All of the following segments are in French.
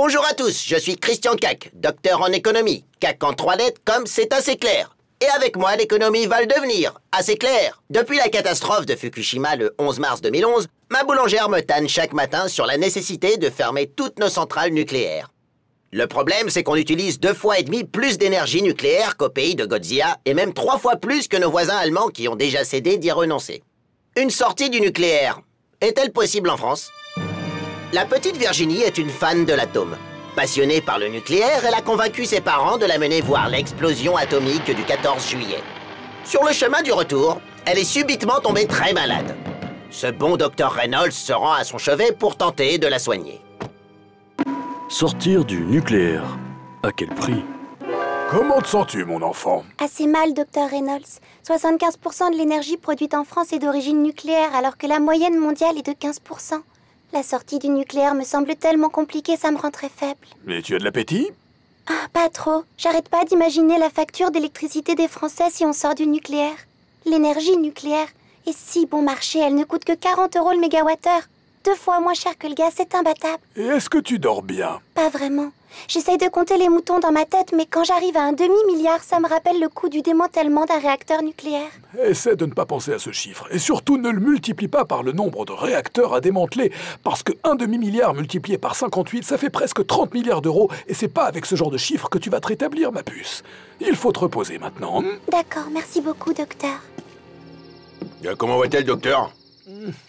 Bonjour à tous, je suis Christian Cac, docteur en économie. Cac en 3 lettres comme c'est assez clair. Et avec moi, l'économie va le devenir, assez clair. Depuis la catastrophe de Fukushima le 11 mars 2011, ma boulangère me tanne chaque matin sur la nécessité de fermer toutes nos centrales nucléaires. Le problème, c'est qu'on utilise 2,5 fois plus d'énergie nucléaire qu'au pays de Godzilla, et même 3 fois plus que nos voisins allemands qui ont déjà cédé d'y renoncer. Une sortie du nucléaire, est-elle possible en France? La petite Virginie est une fan de l'atome. Passionnée par le nucléaire, elle a convaincu ses parents de la mener voir l'explosion atomique du 14 juillet. Sur le chemin du retour, elle est subitement tombée très malade. Ce bon docteur Reynolds se rend à son chevet pour tenter de la soigner. Sortir du nucléaire. À quel prix? Comment te sens-tu, mon enfant? Assez mal, docteur Reynolds. 75% de l'énergie produite en France est d'origine nucléaire, alors que la moyenne mondiale est de 15%. La sortie du nucléaire me semble tellement compliquée, ça me rend très faible. Mais tu as de l'appétit? Ah, pas trop. J'arrête pas d'imaginer la facture d'électricité des Français si on sort du nucléaire. L'énergie nucléaire est si bon marché, elle ne coûte que 40 € le mégawattheure. 2 fois moins cher que le gaz, c'est imbattable. Et est-ce que tu dors bien? Pas vraiment. J'essaye de compter les moutons dans ma tête, mais quand j'arrive à un demi-milliard, ça me rappelle le coût du démantèlement d'un réacteur nucléaire. Essaie de ne pas penser à ce chiffre. Et surtout, ne le multiplie pas par le nombre de réacteurs à démanteler. Parce que 1 demi-milliard multiplié par 58, ça fait presque 30 milliards d'euros. Et c'est pas avec ce genre de chiffre que tu vas te rétablir, ma puce. Il faut te reposer maintenant. D'accord, merci beaucoup, docteur. Comment va-t-elle, docteur?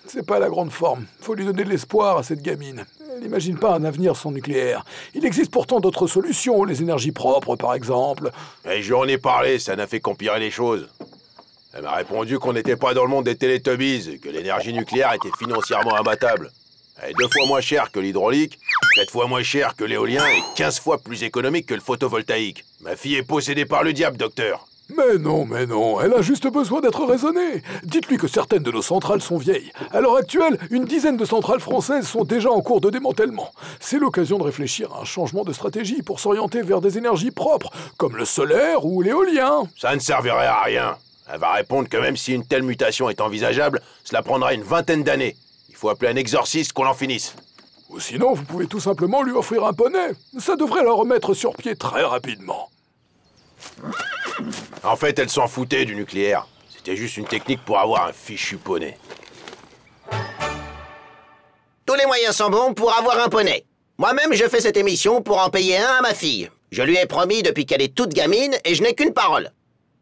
C'est pas la grande forme. Faut lui donner de l'espoir à cette gamine. Elle n'imagine pas un avenir sans nucléaire. Il existe pourtant d'autres solutions, les énergies propres par exemple. Et je lui en ai parlé, ça n'a fait qu'empirer les choses. Elle m'a répondu qu'on n'était pas dans le monde des Teletubbies, que l'énergie nucléaire était financièrement imbattable. Elle est 2 fois moins chère que l'hydraulique, 4 fois moins chère que l'éolien et 15 fois plus économique que le photovoltaïque. Ma fille est possédée par le diable, docteur. Mais non, elle a juste besoin d'être raisonnée. Dites-lui que certaines de nos centrales sont vieilles. À l'heure actuelle, une dizaine de centrales françaises sont déjà en cours de démantèlement. C'est l'occasion de réfléchir à un changement de stratégie pour s'orienter vers des énergies propres, comme le solaire ou l'éolien. Ça ne servirait à rien. Elle va répondre que même si une telle mutation est envisageable, cela prendra une vingtaine d'années. Il faut appeler un exorciste qu'on en finisse. Ou sinon, vous pouvez tout simplement lui offrir un poney. Ça devrait la remettre sur pied très rapidement. En fait, elle s'en foutait du nucléaire. C'était juste une technique pour avoir un fichu poney. Tous les moyens sont bons pour avoir un poney. Moi-même, je fais cette émission pour en payer un à ma fille. Je lui ai promis depuis qu'elle est toute gamine et je n'ai qu'une parole.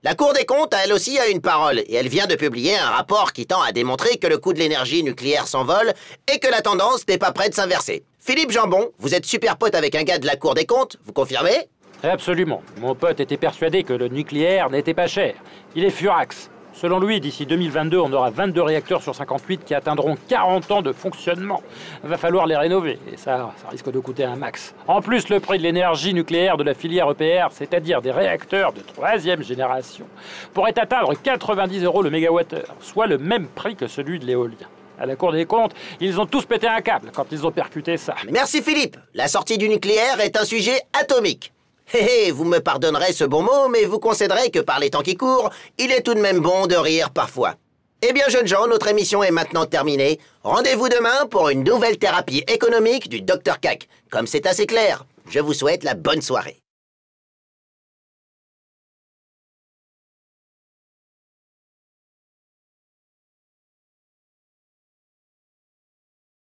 La Cour des comptes, elle aussi, a une parole et elle vient de publier un rapport qui tend à démontrer que le coût de l'énergie nucléaire s'envole et que la tendance n'est pas près de s'inverser. Philippe Jambon, vous êtes super pote avec un gars de la Cour des comptes, vous confirmez? Absolument. Mon pote était persuadé que le nucléaire n'était pas cher. Il est furax. Selon lui, d'ici 2022, on aura 22 réacteurs sur 58 qui atteindront 40 ans de fonctionnement. Va falloir les rénover, et ça risque de coûter un max. En plus, le prix de l'énergie nucléaire de la filière EPR, c'est-à-dire des réacteurs de 3e génération, pourrait atteindre 90 € le mégawattheure, soit le même prix que celui de l'éolien. À la Cour des comptes, ils ont tous pété un câble quand ils ont percuté ça. Merci Philippe. La sortie du nucléaire est un sujet atomique. Hé, vous me pardonnerez ce bon mot, mais vous concéderez que par les temps qui courent, il est tout de même bon de rire parfois. Eh bien, jeunes gens, notre émission est maintenant terminée. Rendez-vous demain pour une nouvelle thérapie économique du Dr Cac. Comme c'est assez clair, je vous souhaite la bonne soirée.